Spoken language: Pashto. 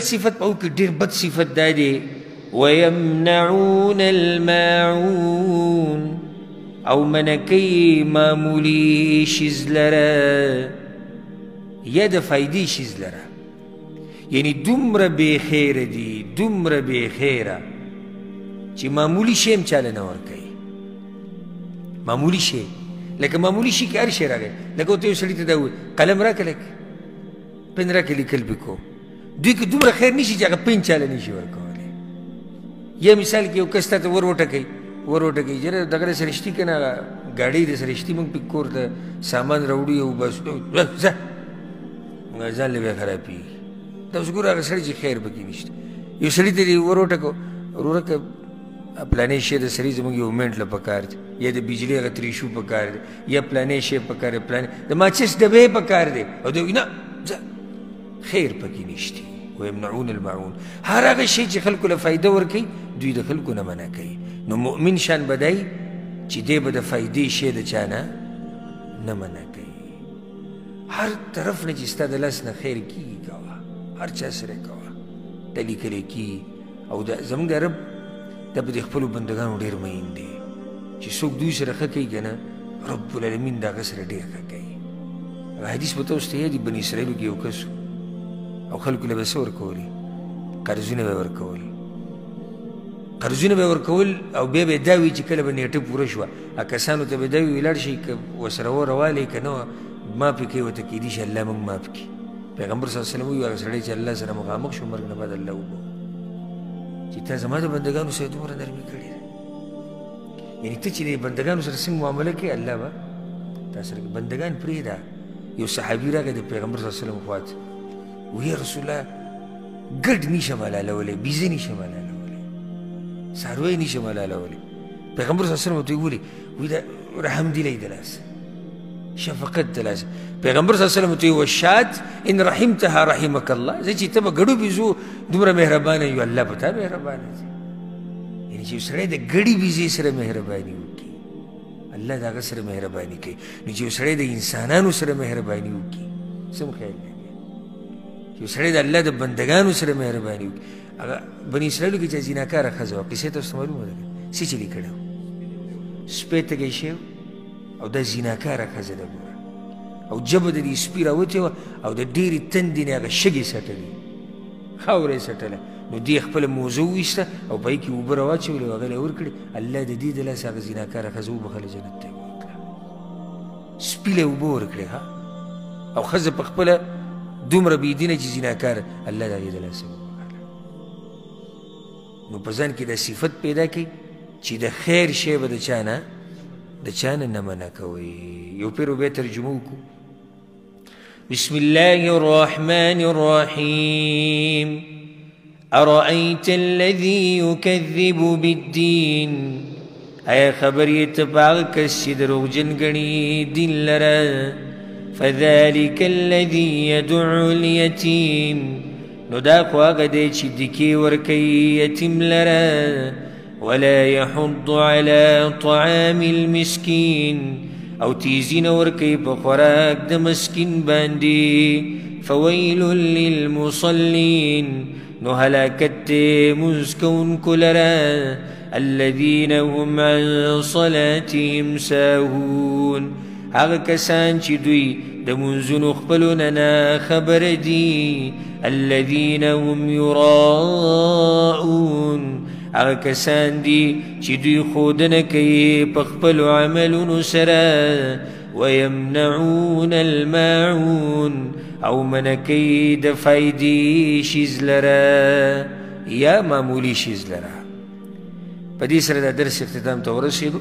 صفت او کې ډېر بد صفت دا دی ويمنعون الماعون او منکی معمولی شیز لره یا د فایدې شیز لره یعنی دومره بې خیره دي دومره بې خیره چې معمولی شی هم چاله نه ورکوي معمولی شی لکه معمولی شي کې هر شی راغی لکه ورته یو سړي ته دا ووایي قلم راکړه لږ پن راکړه لیکل به کوم دوی که دومره خیر نشي چې هغه پن چاله نشي ورکولی یا مثال کې یو کس تا ته ور وټکوي جره دغه سرشتي که نه هغه ګاډۍ د سرشتي موږ پکې کور ته سامان راوړي او بس ځه ځان له بیا خرابېږي دا اوس ګوره هغه سړی چې خیر پکې نشته یو سړي ته دې ور وټکو وروره که پلانې شی د سړي زموږ یو منټ له پکار دی یا د بجلي هغه تریشو پکار دی یا پلانې شی پکار دی پلانې د ماچس ډبې پکار دی او دوی نه ځه خیر پکې نشته ويمنعون الماعون هر هغه شی چې خلکو له فایده ورکوي دوی د خلکو نه منع کوي نو مؤمن شان به دی چې دی به د فایدې شی د چا نه منع کوي هر طرف نه چې ستا د لاس نه خیر کېږي کوه هر چا سره کوه دا لیکلی کېږي او زموږ د رب دا به د خپلو بندګانو ډېر مین دی چې څوک دوی سره ښه کوي که نه رب العالمین د هغه سره ډېر ښه کوي هغه حدیث به ته اوس ته یادي بني اسرائیلو کې یو کس او خلکو له به څه ورکولي قرضونه به ورکول او بیا به دا وي چې کله به نیټه پوره شوه کسانو ته به دا وي ولاړ شي که ورسره وروالئ که نه معافې کوي ورته کېدي شي الله موږ معاف کړي پیغمبر صلی الله علیه وسلم وایي هغه سړی چې الله سره مخامخ شو مرګ نه بعد الله وګو چې تا زما د بندګانو سره دومره نرمي کړې ده یعنې ته چې د بندګانو سره څنګه معامله کوې الله به تا سره کوي بندګان پرېږده یو صحابي راغی د پیغمبر صلی الله علیه وسلم خواته وی رسول الله ګډ نشم حلالولی بیزه نشم حلالولی څاروی نشم حلالولی پیغمبر صلی الله علیه وسلم ورته ویلي وی دا رحم دیلی د لاسه شفقت د لاسه پیغمبر صلی الله علیه وسلم ورته ویل والشات ان رحمتها رحمک الله زه چې ته به ګډو بیزو دومره مهربانه یو الله به تا مهربانه دی یعنې چې یو سړی د ګډې بیزې سره مهرباني وکړي الله د هغه سره مهرباني کوي نو چې یو سړی د انسانانو سره مهرباني وکړي څه خیال دی یو سړی د الله د بندګانو سره مهرباني وکړي هغه بني اسرائیلو کې چې زیناکاره ښځه وه قصې تاسو ته معلومه ده که څه چلي کړی و سپی تږی شوی او دا زیناکاره ښځه ده ګوره او جبه د دې سپي راوتې وه او د ډېرې تندې نه هغه شګې څټلې خاوره یې څټله نو دې خپله موزه وویسته او په هغې کې اوبه راواچولې او هغه له یې ورکړې الله د دې د لاسه هغه زیناکاره ښځه وبخله جنت ته یې ورکړه سپي له یې اوبه ورکړې ها او ښځه په خپله دومره بېدینه چې زیناکار الله د هغې د لاسه وبخله نو په ځان کې دا صفت پیدا کړي چې د خیر شی به د چا نه نه منع کوئ یو پیر بیا ترجمه وکړو بسم الله الرحمن الرحيم أرأيت الذي يكذب بالدين أي خبر يتبع كس دروغجن غني دين لرا فذلك الذي يدعو اليتيم نداق واغدي چی دکی ورکی یتیم لرا ولا يحض على طعام المسكين او تیزین ورکی بخوراک د مسکین باندی فويل للمصلين نو هلاکت منسکون کلرا الذين هم عن صلاتهم ساهون هغه کسان چې دوی د منځونو خپلونه نه خبر دي الذين هم يراءون هغه کسان دي چې دوی ښودنه کوي په خپلو عملونو سره ويمنعون الماعون او منع کوي د فایدې شیز لره یا معمولي شیز لره په دې سره د درس اختتام ته ورسېدو